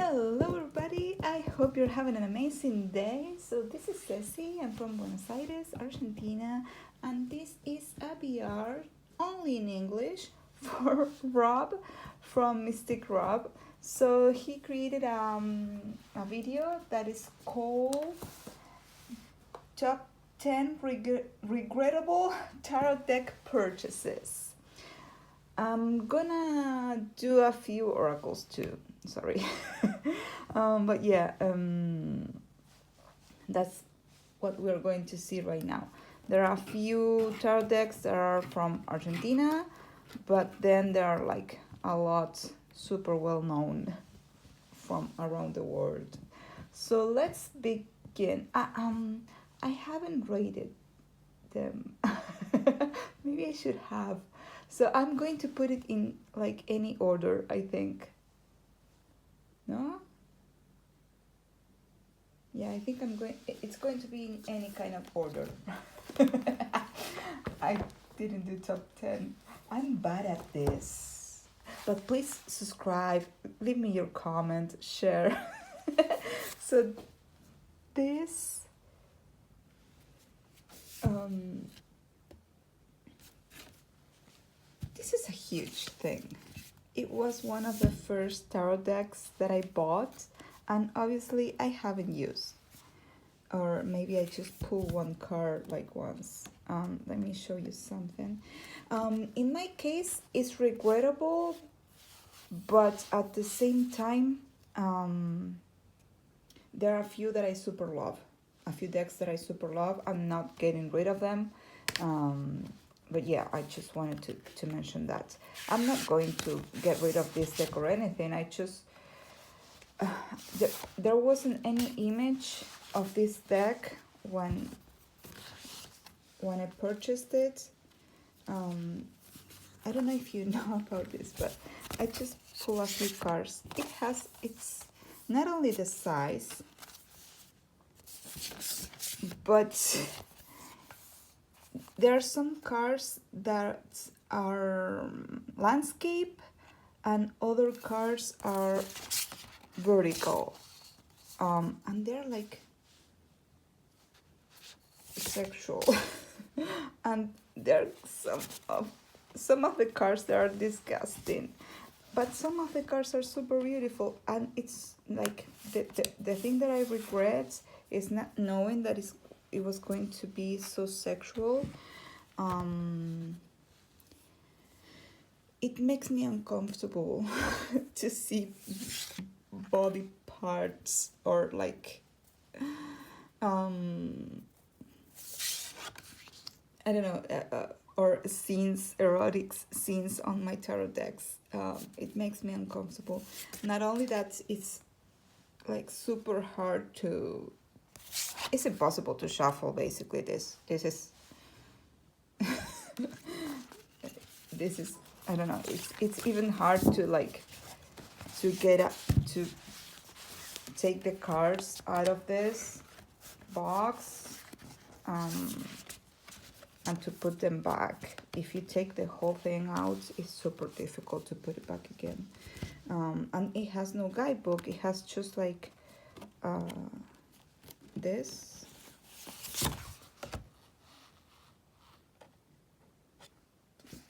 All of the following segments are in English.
Hello everybody, I hope you're having an amazing day. So this is Ceci, I'm from Buenos Aires, Argentina, and this is a VR only in English for Rob from Mystic Rob. So he created a video that is called Top 10 Regrettable Tarot Deck Purchases. I'm gonna do a few oracles too, sorry. But yeah, that's what we're going to see right now. There are a few tarot decks that are from Argentina, but then there are like a lot super well known from around the world. So let's begin. I haven't rated them. Maybe I should have. So I'm going to put it in like any order, I think. No? Yeah, I think it's going to be in any kind of order. I didn't do top 10. I'm bad at this. But please subscribe, leave me your comment, share. So this this is a huge thing. It was one of the first tarot decks that I bought, and obviously I haven't used. Or maybe I just pull one card like once. Let me show you something. In my case, it's regrettable, but at the same time, there are a few that I super love. A few decks that I super love. I'm not getting rid of them. But yeah, I just wanted to mention that. I'm not going to get rid of this deck or anything. I just... there wasn't any image of this deck when I purchased it. I don't know if you know about this, but I just pull a few cards. It's not only the size, but there are some cards that are landscape and other cards are vertical. And they're like sexual. And there are some of the cards that are disgusting. But some of the cards are super beautiful, and it's like the thing that I regret is not knowing that it was going to be so sexual. It makes me uncomfortable to see body parts or like I don't know, or scenes, erotic scenes on my tarot decks. It makes me uncomfortable. Not only that, it's like super hard to... It's impossible to shuffle, basically. This is... this is... I don't know. It's even hard to like... to get up... to take the cards out of this box. And to put them back. If you take the whole thing out, it's super difficult to put it back again. And it has no guidebook. It has just like this.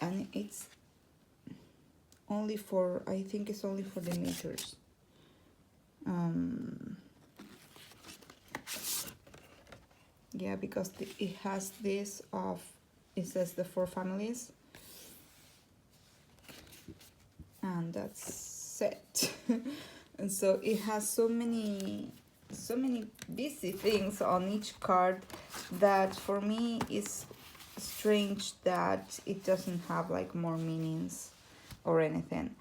And it's only for, I think it's only for the meters. Yeah, because it has this of, it says the 4 families. And that's it. And so it has so many busy things on each card that for me is strange that it doesn't have like more meanings or anything.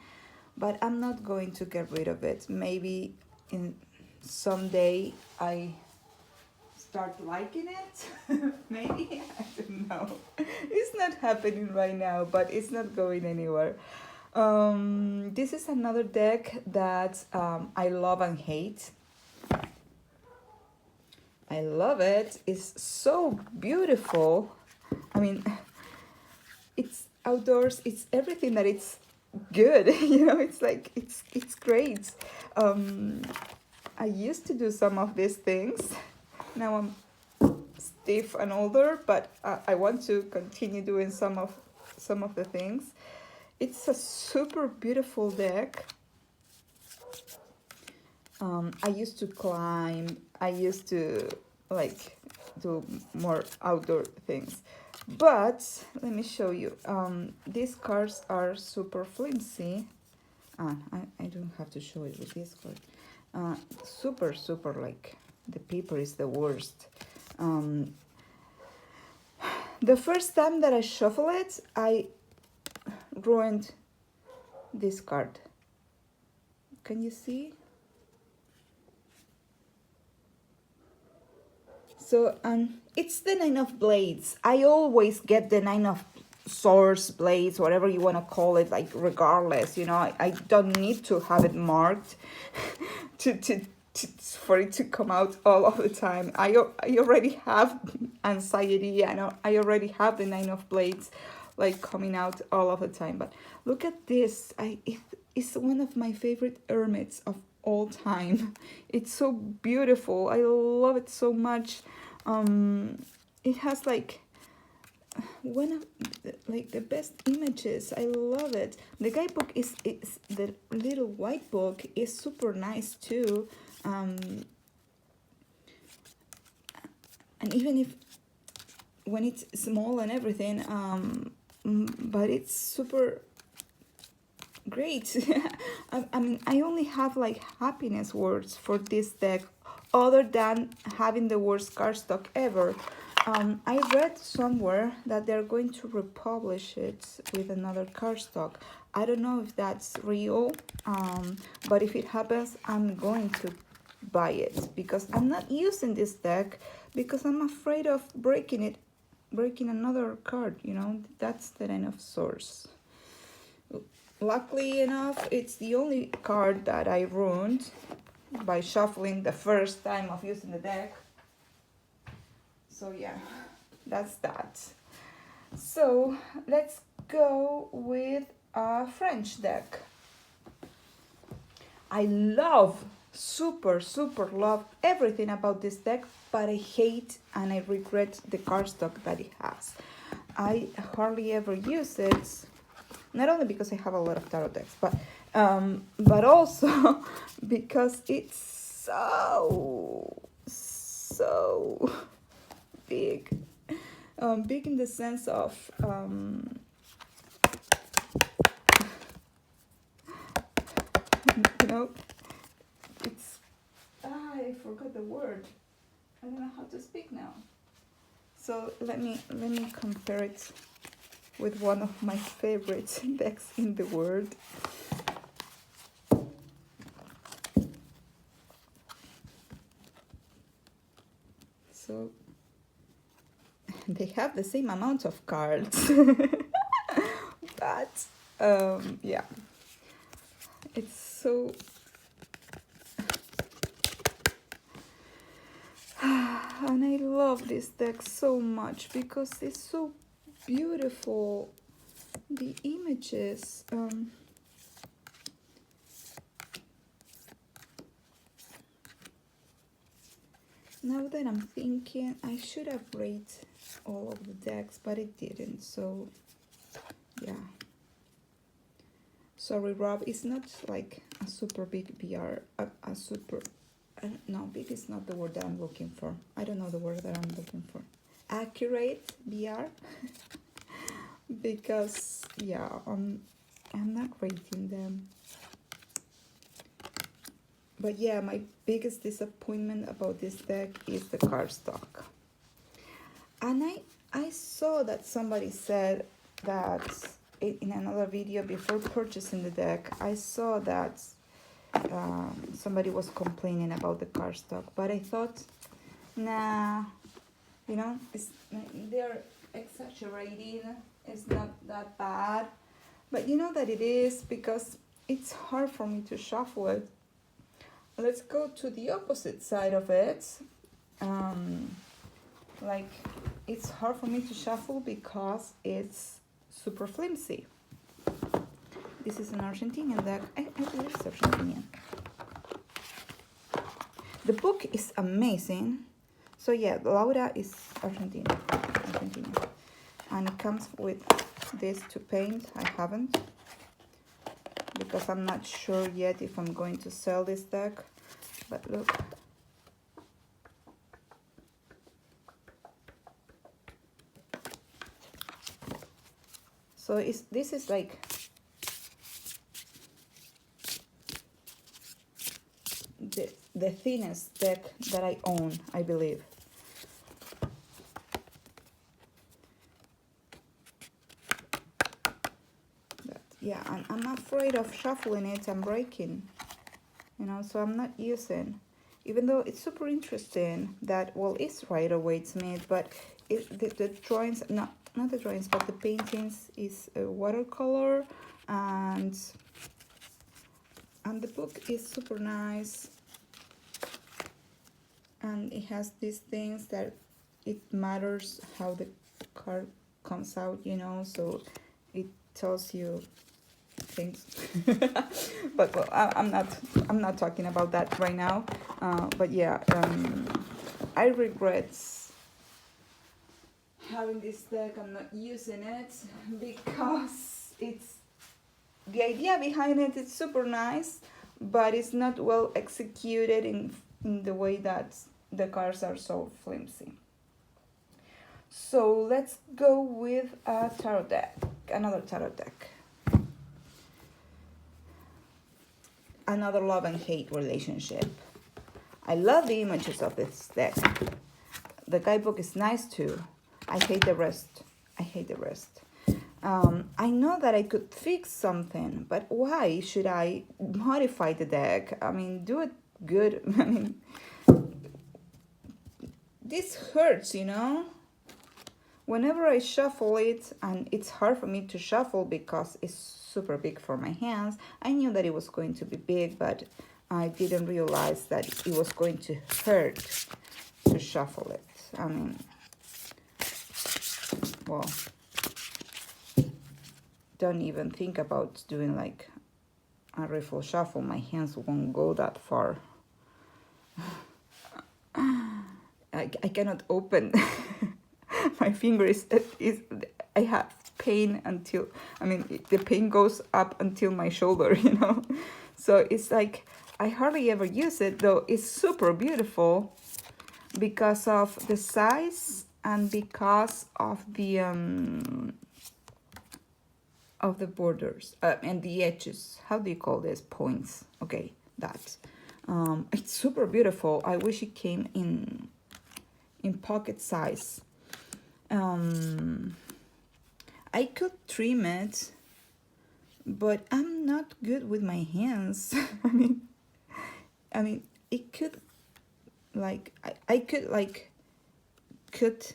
But I'm not going to get rid of it. Maybe in someday I start liking it. Maybe, I don't know. It's not happening right now, but it's not going anywhere. This is another deck that I love and hate. I love it. It's so beautiful. I mean, it's outdoors. It's everything that it's good. You know, it's like it's great. I used to do some of these things. Now I'm stiff and older, but I want to continue doing some of the things. It's a super beautiful deck. I used to climb. I used to like do more outdoor things. But let me show you. These cards are super flimsy. I don't have to show it with this card. Super, like, the paper is the worst. The first time that I shuffle it, I ruined this card. Can you see? So it's the 9 of blades. I always get the 9 of swords, blades, whatever you want to call it, like, regardless, you know. I don't need to have it marked for it to come out all of the time. I already have anxiety. I already have the 9 of blades, like, coming out all of the time. But look at this. It's one of my favorite hermits of all time. It's so beautiful. I love it so much. It has like one of the best images. I love it. The guidebook is the little white book is super nice too. And even if when it's small and everything, but it's super great. I mean, I only have like happiness words for this deck, other than having the worst cardstock ever. I read somewhere that they're going to republish it with another cardstock. I don't know if that's real, but if it happens, I'm going to buy it, because I'm not using this deck because I'm afraid of breaking another card, you know. That's the 9 of swords. Luckily enough, it's the only card that I ruined by shuffling the first time of using the deck. So yeah, that's that. So let's go with a French deck. I love, super love everything about this deck, but I hate and I regret the cardstock that it has. I hardly ever use it, not only because I have a lot of tarot decks, but also because it's so big. Big in the sense of you know, it's I forgot the word. I don't know how to speak now. So let me compare it with one of my favorite decks in the world. So they have the same amount of cards, but yeah, it's so and I love this deck so much because it's so beautiful. The images, now that I'm thinking, I should have rated all of the decks, but it didn't, so yeah. Sorry, Rob, it's not like a super big BR, a super, no, big is not the word that I'm looking for. I don't know the word that I'm looking for. Accurate BR, because yeah, I'm not rating them. But yeah, my biggest disappointment about this deck is the cardstock. And I saw that somebody said that in another video before purchasing the deck, I saw that somebody was complaining about the cardstock. But I thought, nah, you know, they're exaggerating. It's not that bad. But you know that it is, because it's hard for me to shuffle it. Let's go to the opposite side of it. Like, it's hard for me to shuffle because it's super flimsy. this is an Argentinian deck. I believe it's Argentinian. The book is amazing. So yeah, Laura is Argentinian. And it comes with this to paint. I haven't, because I'm not sure yet if I'm going to sell this deck. But look. So this is like the thinnest deck that I own, I believe. But yeah, I'm afraid of shuffling it and breaking, you know, so I'm not using, even though it's super interesting that, well, it's Rider-Waite Smith, but the drawings, not the drawings, but the paintings is a watercolor, and the book is super nice, and it has these things that it matters how the card comes out, you know, so it tells you things. But well, I'm not talking about that right now. But yeah, I regret having this deck. I'm not using it because the idea behind it is super nice, but it's not well executed in the way that the cards are so flimsy. So let's go with a tarot deck, another tarot deck. Another love and hate relationship. I love the images of this deck. The guidebook is nice too. I hate the rest. I know that I could fix something, but why should I modify the deck? I mean, do it good. I mean, this hurts, you know? Whenever I shuffle it, and it's hard for me to shuffle because it's super big for my hands. I knew that it was going to be big, but I didn't realize that it was going to hurt to shuffle it. I mean, well, don't even think about doing like a riffle shuffle. My hands won't go that far. I cannot open my fingers. I have pain until, I mean, the pain goes up until my shoulder, you know. So it's like, I hardly ever use it, though it's super beautiful because of the size and because of the borders and the edges. How do you call this? Points. Okay, that. It's super beautiful. I wish it came in pocket size. I could trim it, but I'm not good with my hands. I mean, it could, like, I could, like, cut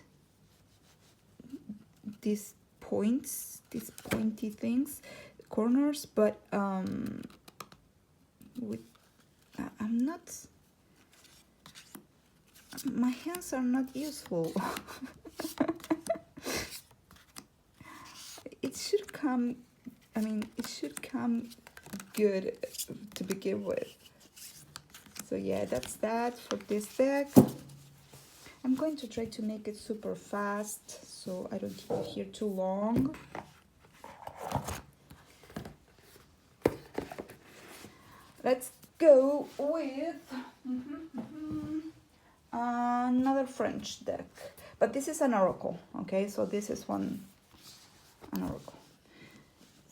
these points, these pointy things, corners, but, with, I'm not, my hands are not useful. It should come, I mean, it should come good to begin with. So yeah, that's that for this deck. I'm going to try to make it super fast so I don't keep it here too long. Let's go with another French deck. But this is an oracle, okay? So this is an oracle.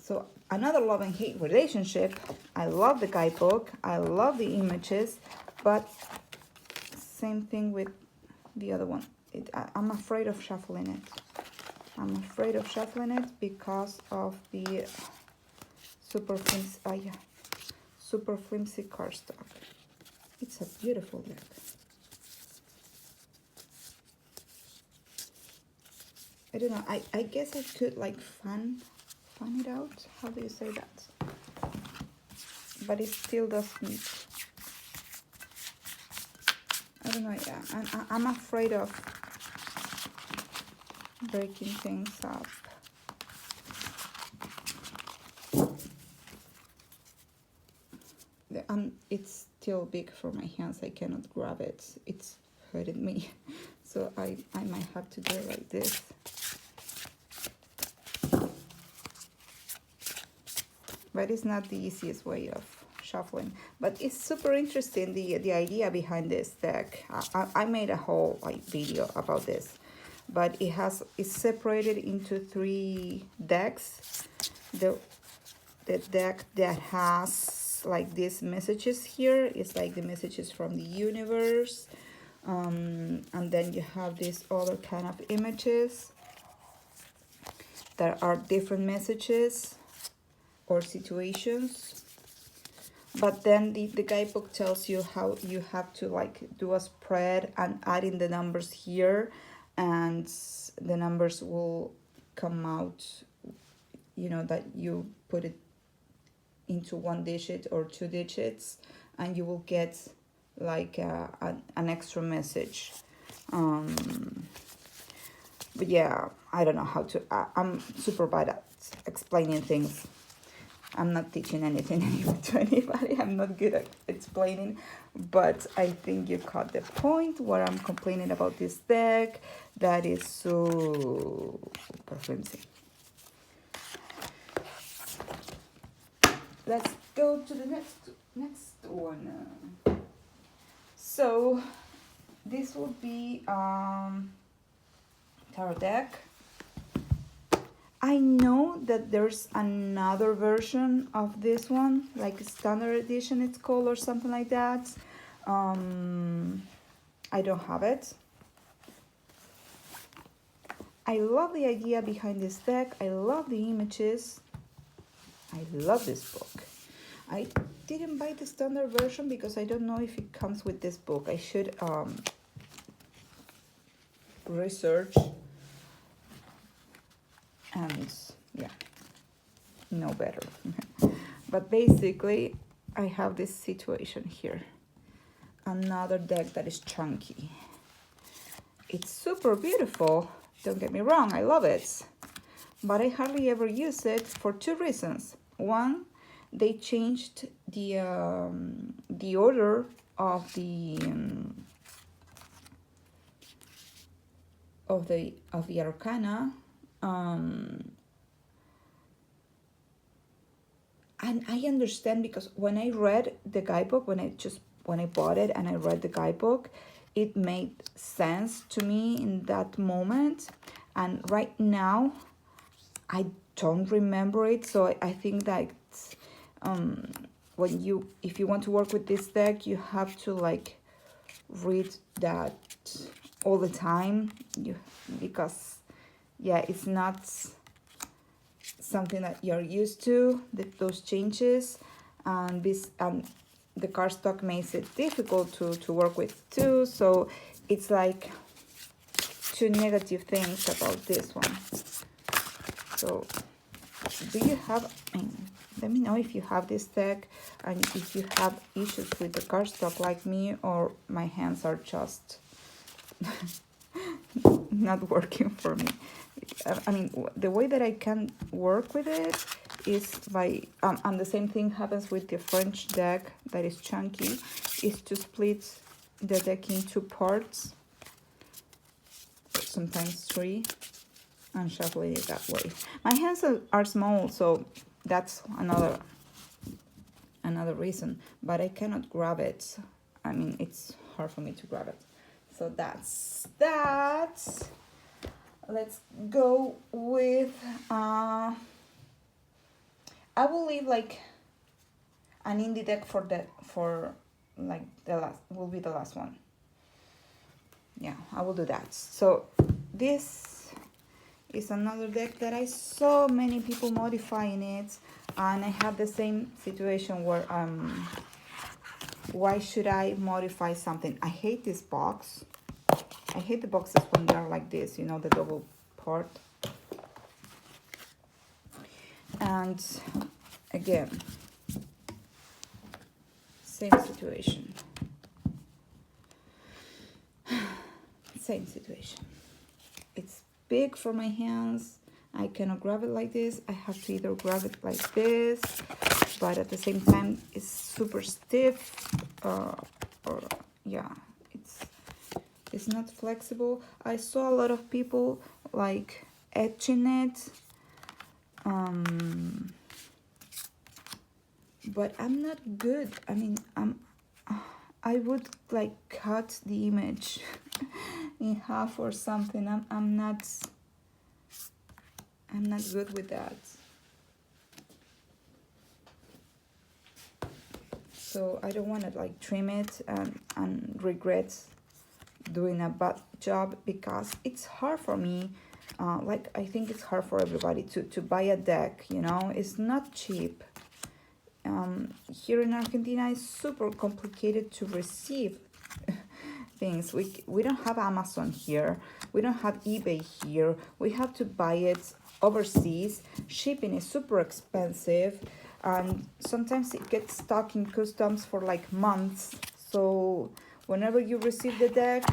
So another love and hate relationship. I love the guidebook. I love the images, but same thing with the other one. I'm afraid of shuffling it. I'm afraid of shuffling it because of the super flimsy cardstock. It's a beautiful deck. I don't know. I guess I could like fan it out. How do you say that? But it still doesn't. I don't know. Yeah, I'm afraid of breaking things up. it's still big for my hands. I cannot grab it. It's hurting me. So I might have to do it like this. But it's not the easiest way of shuffling. But it's super interesting, the idea behind this deck. I made a whole video about this. But it's separated into 3 decks. The deck that has like these messages here is like the messages from the universe. And then you have these other kind of images that are different messages or situations. But then the guidebook tells you how you have to like do a spread and add in the numbers here, and the numbers will come out, you know, that you put it into 1 digit or 2 digits, and you will get like an extra message. But yeah, I don't know how to, I'm super bad at explaining things. I'm not teaching anything to anybody. I'm not good at explaining, but I think you caught the point where I'm complaining about this deck that is so fancy. Let's go to the next one. So this will be tarot deck. I know that there's another version of this one, like standard edition it's called, or something like that. I don't have it. I love the idea behind this deck. I love the images. I love this book. I didn't buy the standard version because I don't know if it comes with this book. I should research and yeah, know better. But basically I have this situation here, another deck that is chunky. It's super beautiful, don't get me wrong, I love it, but I hardly ever use it for 2 reasons. One, they changed the order of the arcana. And I understand, because when I read the guidebook, when I bought it and I read the guidebook, it made sense to me in that moment. And right now, I don't remember it. So I think that if you want to work with this deck, you have to like read that all the time. Because yeah, it's not something that you're used to, those changes, and the cardstock makes it difficult to work with too. So it's like 2 negative things about this one. So do you have, let me know if you have this deck and if you have issues with the cardstock like me, or my hands are just not working for me. I mean, the way that I can work with it is by, and the same thing happens with the French deck that is chunky, is to split the deck in 2 parts, sometimes 3, and shuffle it that way. My hands are small, so that's another reason, but I cannot grab it. I mean, it's hard for me to grab it. So that's that. Let's go with, I will leave like an indie deck for like the last, will be the last one. Yeah, I will do that. So this is another deck that I saw many people modifying it, and I had the same situation where why should I modify something? I hate this box. I hate the boxes when they're like this, you know, the double part. And again, same situation. Same situation. It's big for my hands. I cannot grab it like this. I have to either grab it like this. but at the same time it's super stiff, or yeah, it's not flexible. I saw a lot of people like etching it, but I'm not good. I mean, I would like cut the image in half or something. I'm not good with that. So I don't want to like trim it and regret doing a bad job, because it's hard for me. Like I think it's hard for everybody to buy a deck, you know. It's not cheap. Here in Argentina it's super complicated to receive things. We don't have Amazon here. We don't have eBay here. We have to buy it overseas. Shipping is super expensive, and sometimes it gets stuck in customs for like months. So whenever you receive the deck,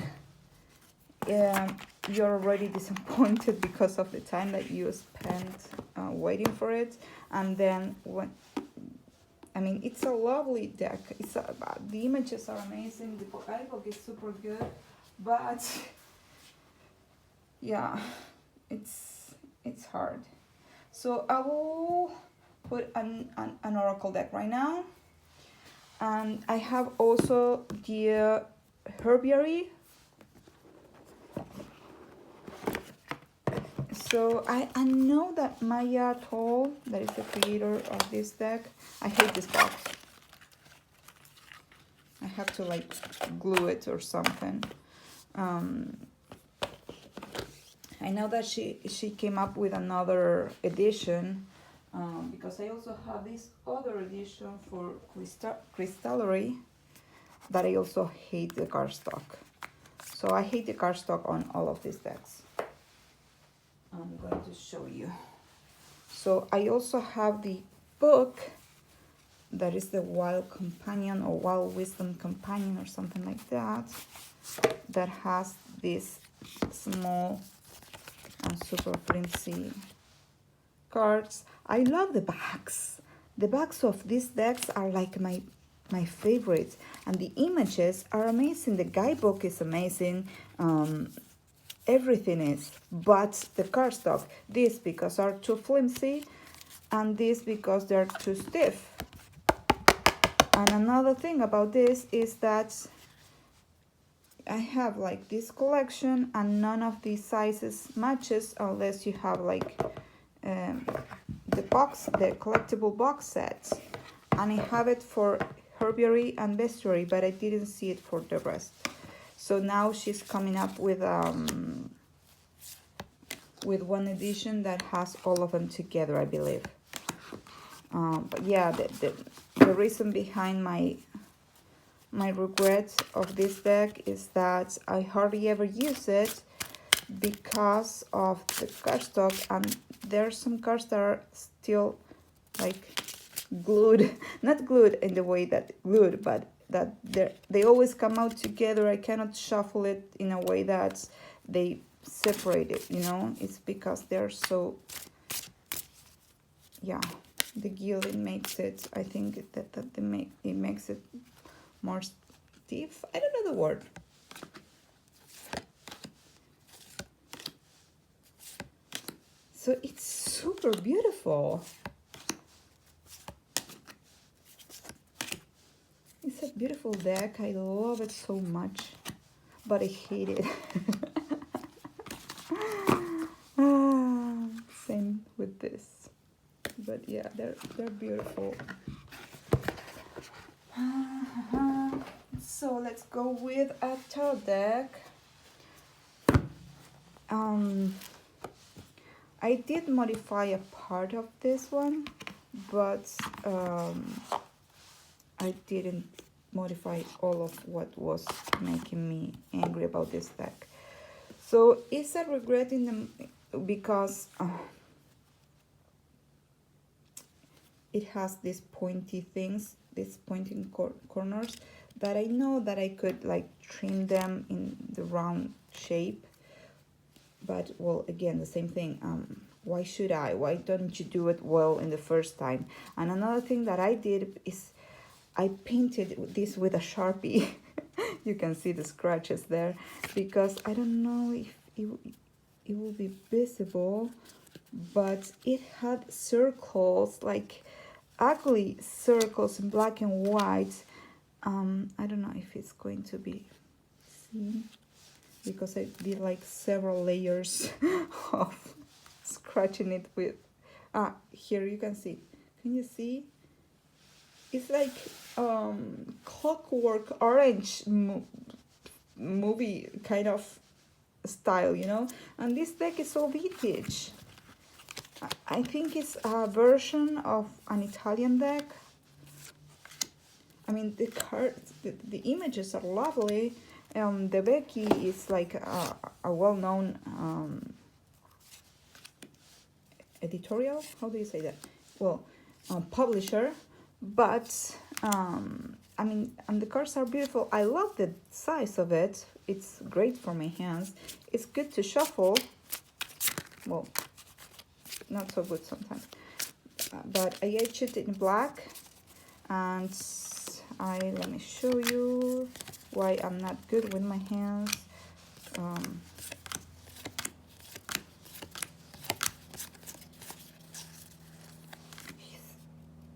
you're already disappointed because of the time that you spent waiting for it. And then when, I mean, it's a lovely deck. The images are amazing. The book is super good, but yeah, it's hard. So I will put an oracle deck right now, and I have also the herbiary. So I know that Maia Toll, that is the creator of this deck. I hate this box. I have to like glue it or something. I know that she came up with another edition, because I also have this other edition for crystallery that I also hate the cardstock. So I hate the cardstock on all of these decks. I'm going to show you. So I also have the book that is the Wild Companion or Wild Wisdom Companion or something like that, that has this small and super flimsy cards. I love the backs. The backs of these decks are like my favorites, and the images are amazing. The guidebook is amazing. Everything is, but the cardstock, this because are too flimsy, and this because they're too stiff. And another thing about this is that I have like this collection, and none of these sizes matches unless you have like the collectible box set. And I have it for herbiary and bestiary, but I didn't see it for the rest. So now she's coming up with one edition that has all of them together, I believe. But yeah, the reason behind my regret of this deck is that I hardly ever use it because of the cardstock, and there are some cards that are still like glued, not glued in the way that glued, but that they always come out together. I cannot shuffle it in a way that they separate it, you know. It's because they're so, yeah, the gilding makes it, I think that it makes it more stiff. I don't know the word. So it's super beautiful. It's a beautiful deck. I love it so much, but I hate it. Same with this, but yeah, they're beautiful. So let's go with a tarot deck. I did modify a part of this one, but I didn't modify all of what was making me angry about this deck. So it's a regret because it has these pointy things, these pointing corners, that I know that I could like trim them in the round shape. But well, again, the same thing. Why should I? Why don't you do it well in the first time? And another thing that I did is I painted this with a Sharpie. You can see the scratches there, because I don't know if it will be visible, but it had circles, like ugly circles in black and white. I don't know if it's going to be seen, because I did like several layers of scratching it with, here you can see. Can you see? It's like Clockwork Orange movie kind of style, you know. And this deck is all vintage. I think it's a version of an Italian deck. I mean, the cards, the images are lovely. The Becky is like a well-known editorial. How do you say that? Well, publisher. But I mean, and the cards are beautiful. I love the size of it. It's great for my hands. It's good to shuffle. Well, not so good sometimes. But I etched it in black, and let me show you why I'm not good with my hands.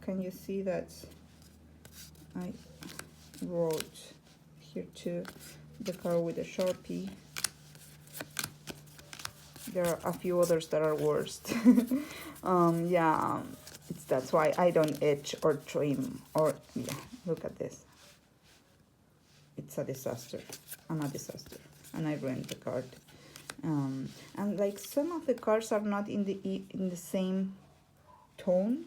Can you see that I wrote here too the card with a Sharpie? There are a few others that are worse. Yeah, that's why I don't etch or trim, or yeah, look at this. It's a disaster. I'm a disaster, and I ruined the card. And like some of the cards are not in the same tone,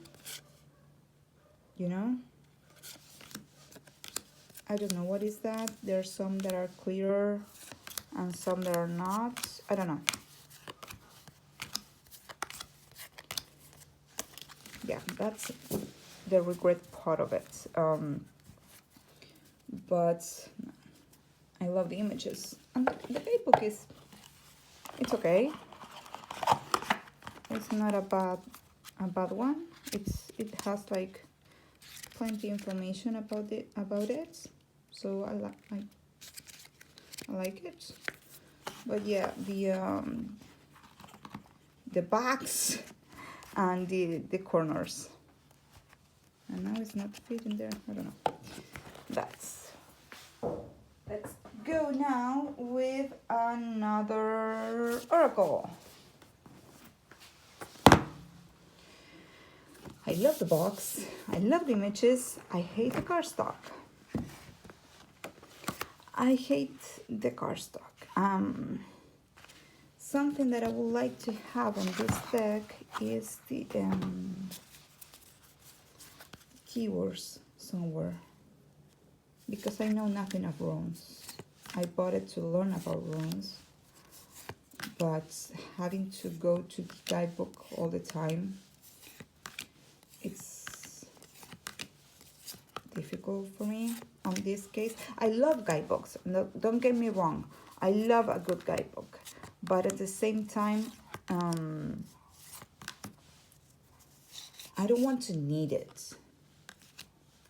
you know. I don't know what is that. There are some that are clearer and some that are not. I don't know. Yeah, that's the regret part of it. But I love the images, and the guidebook it's okay. It's not a bad one. It has like plenty information about it, so I like it. But yeah, the backs and the corners, and now it's not fitting there. I don't know. Let's go now with another oracle. I love the box. I love the images. I hate the cardstock. I hate the cardstock. Something that I would like to have on this deck is the keywords somewhere, because I know nothing of runes. I bought it to learn about runes, but having to go to the guidebook all the time, it's difficult for me on this case. I love guidebooks. No, don't get me wrong. I love a good guidebook, but at the same time, I don't want to need it.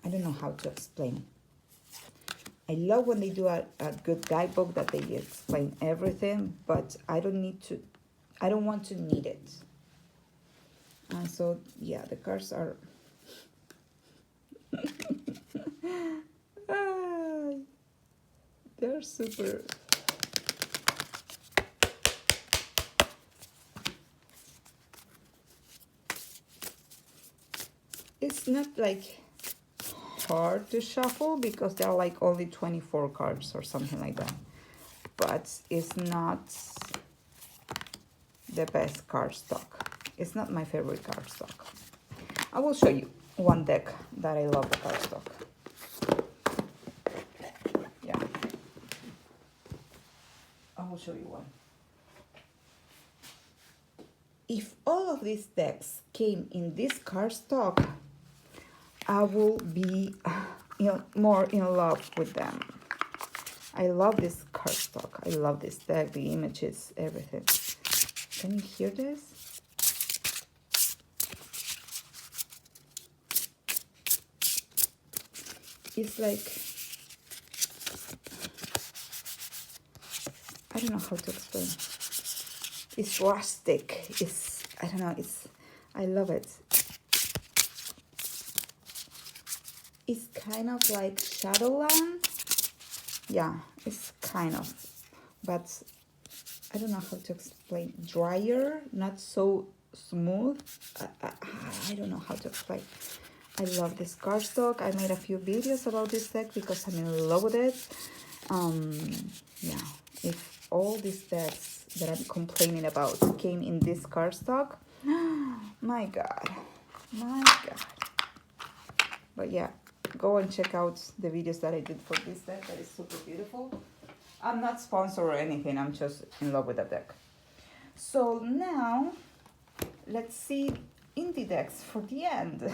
I don't know how to explain. I love when they do a good guidebook that they explain everything, but I don't want to need it. And so, yeah, the cards are... they're super... It's not like hard to shuffle, because there are like only 24 cards or something like that, but it's not the best cardstock. It's not my favorite cardstock. I will show you one deck that I love the cardstock. Yeah, I will show you one. If all of these decks came in this cardstock, I will be more in love with them. I love this cardstock. I love this deck, the images, everything. Can you hear this? it's like, I don't know how to explain. It's rustic. It's, I don't know, it's, I love it. It's kind of like Shadowland. Yeah, it's kind of, but I don't know how to explain. Drier, not so smooth. I don't know how to explain. I love this cardstock. I made a few videos about this deck because I'm in love with it. Yeah, if all these decks that I'm complaining about came in this cardstock, my God, my God. But yeah, go and check out the videos that I did for this deck. That is super beautiful. I'm not sponsored or anything. I'm just in love with the deck. So now, let's see indie decks for the end.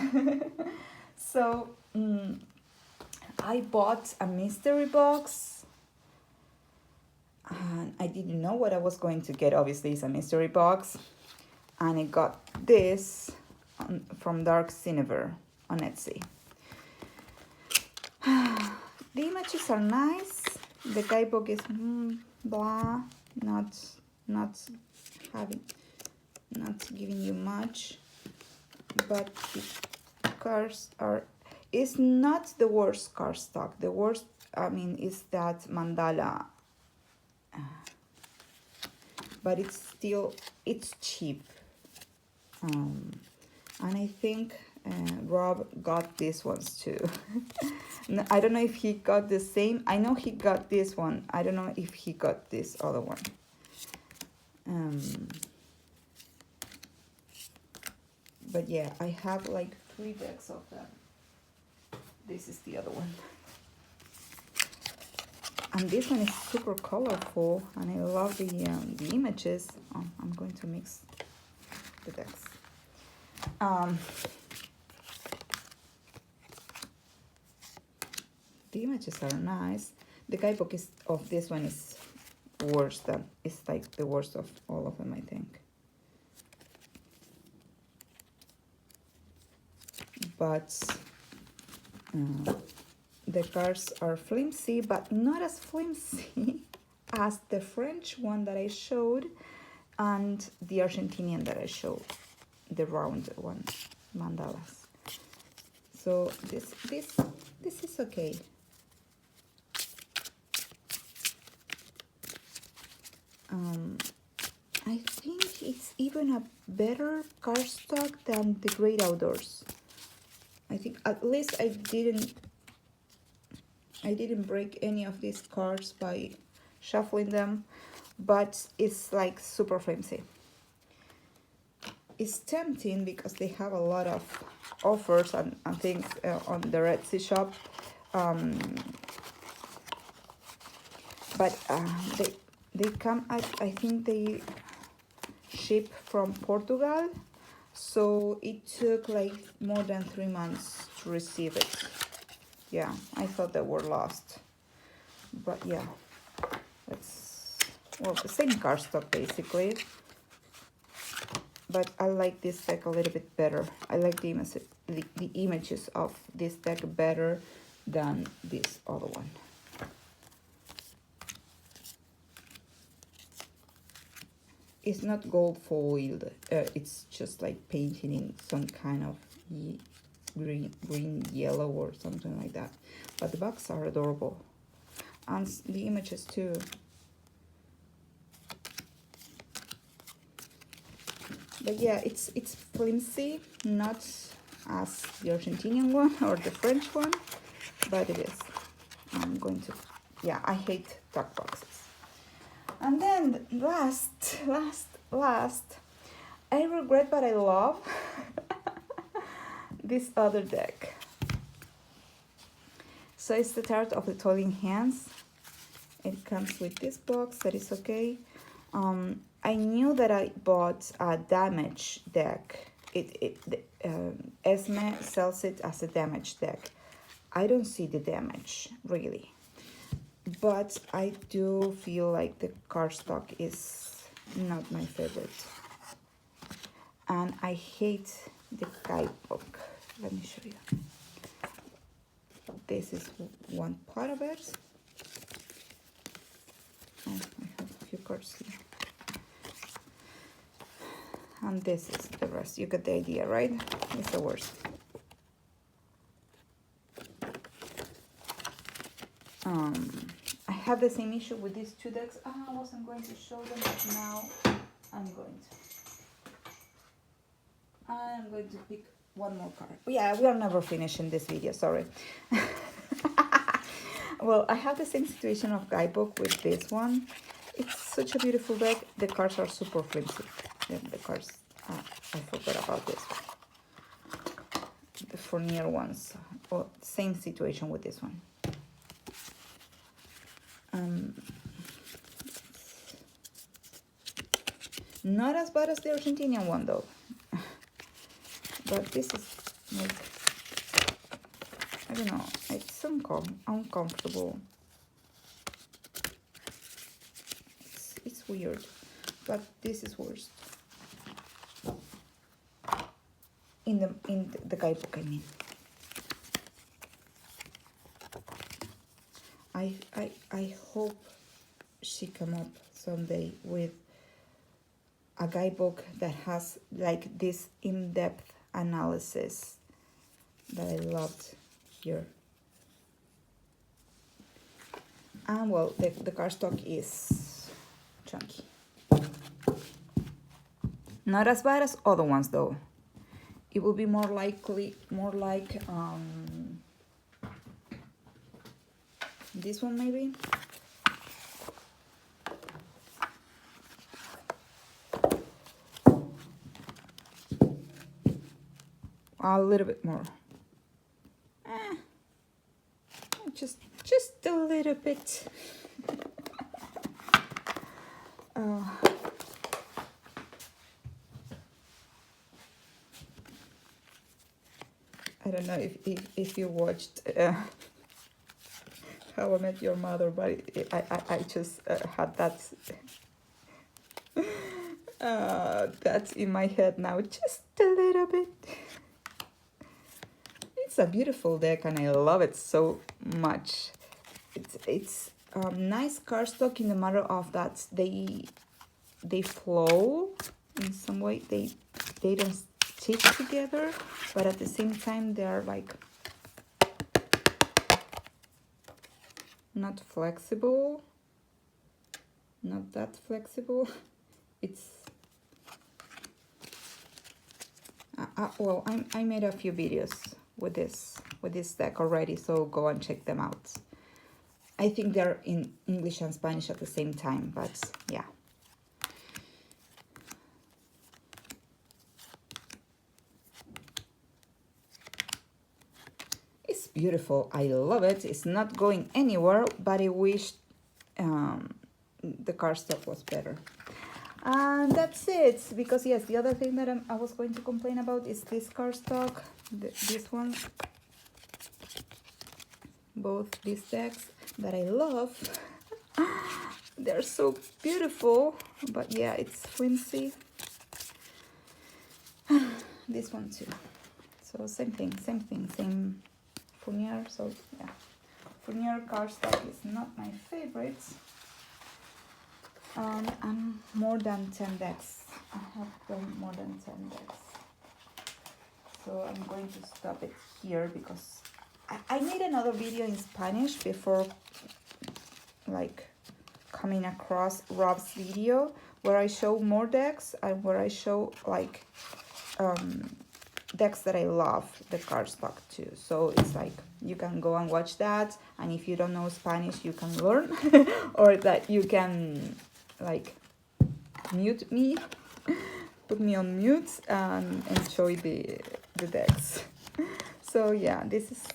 So, I bought a mystery box. And I didn't know what I was going to get. Obviously, it's a mystery box. And I got this from Dark Cinever on Etsy. The images are nice. The guidebook is blah, not giving you much, but the cards are, it's not the worst cardstock. The worst, I mean, is that mandala, but it's still, it's cheap. And I think Rob got these ones too. I don't know if he got the same. I know he got this one. I don't know if he got this other one. But yeah, I have like 3 decks of them. This is the other one. And this one is super colorful, and I love the images. Oh, I'm going to mix the decks. The images are nice. The guidebook is of this one is worse than, it's like the worst of all of them, I think. But the cards are flimsy, but not as flimsy as the French one that I showed and the Argentinian that I showed, the round one, mandalas. So this is okay. I think it's even a better cardstock than the Great Outdoors. I think at least I didn't break any of these cards by shuffling them, but it's like super flimsy. It's tempting because they have a lot of offers and things on the Etsy shop, but they come at, I think they ship from Portugal, so it took like more than 3 months to receive it. Yeah, I thought they were lost, but yeah, that's, well, the same cardstock basically, but I like this deck a little bit better. I like the images of this deck better than this other one. It's not gold foiled, it's just like painting in some kind of green yellow or something like that, but the backs are adorable, and the images too. But yeah, it's flimsy, not as the Argentinian one or the French one, but it is. I'm going to, yeah, I hate dark boxes. And then last, I regret but I love this other deck. So it's the Tarot of the Toiling Hands. It comes with this box, that is okay. I knew that I bought a damage deck. Esme sells it as a damage deck. I don't see the damage, really. But I do feel like the cardstock is not my favorite. And I hate the guidebook. Let me show you. this is one part of it. Oh, I have a few cards here. And this is the rest. You get the idea, right? It's the worst. I have the same issue with these two decks. I wasn't going to show them, but now I'm going to. I'm going to pick one more card. Yeah, we are never finishing this video, sorry. Well, I have the same situation of guidebook with this one. It's such a beautiful deck. The cards are super flimsy. The cards, I forgot about this one. The Fournier ones. Well, same situation with this one. Not as bad as the Argentinian one though. But this is like, I don't know, it's uncomfortable. It's weird, but this is worse. In the guidebook, I mean. I hope she come up someday with a guidebook that has like this in-depth analysis that I loved here. And well, the cardstock is chunky. Not as bad as other ones though. It will be more like this one maybe. A little bit more. Just a little bit. I don't know if you watched How I Met Your Mother, but I just had that's in my head now, just a little bit. It's a beautiful deck and I love it so much. It's nice cardstock in the matter of that they flow in some way. They don't stick together, but at the same time they are like not flexible, not that flexible. It's well, I made a few videos with this deck already, so go and check them out. I think they're in English and Spanish at the same time, but yeah. It's beautiful. I love it. It's not going anywhere, but I wish the cardstock was better. And that's it, because yes, the other thing that I was going to complain about is this cardstock, this one, both these decks that I love. They're so beautiful, but yeah, it's flimsy. This one too. So same thing, same Fournier. So yeah, Fournier cardstock is not my favorite. I'm more than 10 decks. I have done more than 10 decks. So I'm going to stop it here because I made another video in Spanish before like coming across Rob's video where I show more decks and where I show like decks that I love the cardstock too. So it's like you can go and watch that, and if you don't know Spanish you can learn or that you can like mute me, put me on mute and enjoy the decks. So yeah, this is,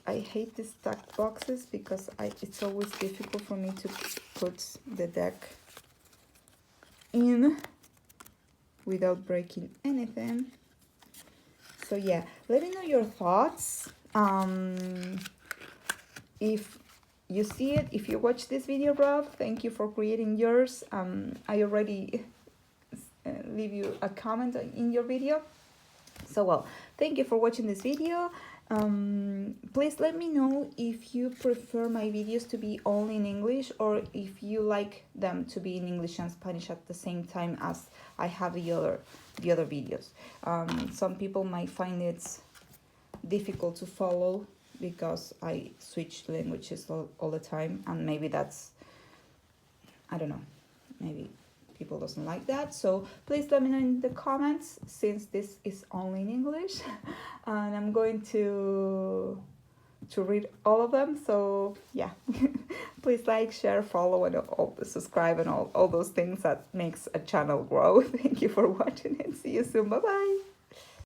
I hate these stacked boxes because it's always difficult for me to put the deck in without breaking anything. So yeah, let me know your thoughts. If you see it, if you watch this video, Rob, thank you for creating yours. I already leave you a comment in your video. So well, thank you for watching this video. Please let me know if you prefer my videos to be only in English, or if you like them to be in English and Spanish at the same time as I have the other videos. Some people might find it difficult to follow because I switch languages all the time, and maybe that's, I don't know, maybe people doesn't like that. So please let me know in the comments, since this is only in English and I'm going to read all of them. So yeah, please like, share, follow, and subscribe, and all those things that makes a channel grow. Thank you for watching, and see you soon. Bye bye.